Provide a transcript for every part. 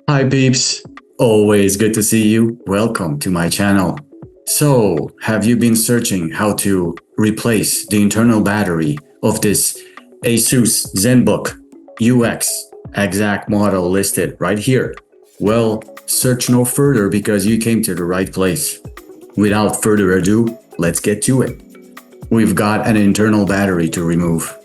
Hi peeps, always good to see you. Welcome to my channel. So, have you been searching how to replace the internal battery of this Asus Zenbook UX exact model listed right here? Well, search no further because you came to the right place. Without further ado, let's get to it. We've got an internal battery to remove.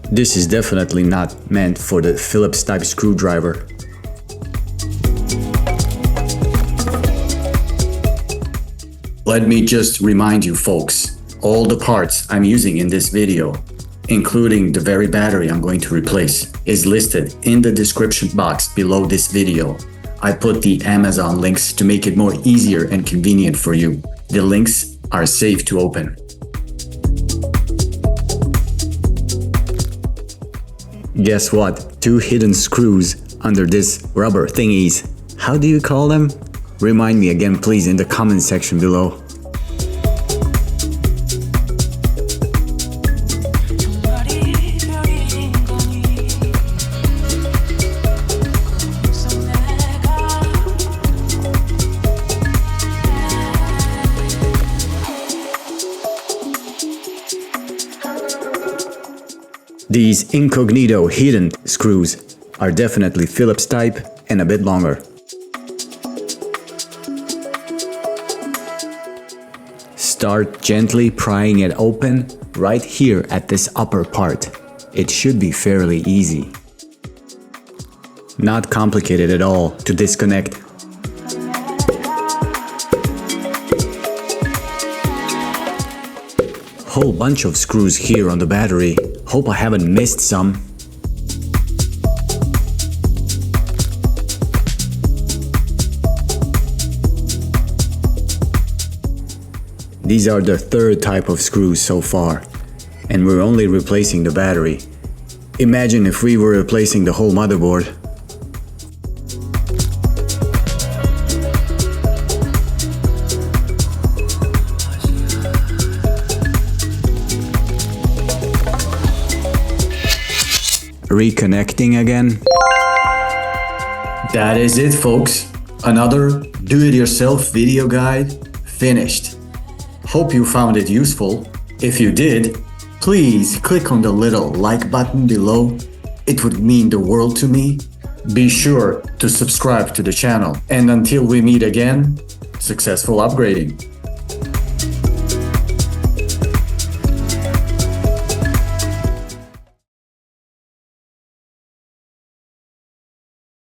This is definitely not meant for the Phillips type screwdriver. Let me just remind you folks, all the parts I'm using in this video, including the very battery I'm going to replace, is listed in the description box below this video. I put the Amazon links to make it more easier and convenient for you. The links are safe to open. Guess what? Two hidden screws under this rubber thingies. How do you call them? Remind me again please in the comment section below. These incognito hidden screws are definitely Phillips type and a bit longer. Start gently prying it open right here at this upper part. It should be fairly easy. Not complicated at all to disconnect. Whole bunch of screws here on the battery. Hope I haven't missed some. These are the third type of screws so far, and we're only replacing the battery. Imagine if we were replacing the whole motherboard. Reconnecting again. That is it folks. Another do-it-yourself video guide finished. Hope you found it useful. If you did, please click on the little like button below. It would mean the world to me. Be sure to subscribe to the channel. And until we meet again, successful upgrading.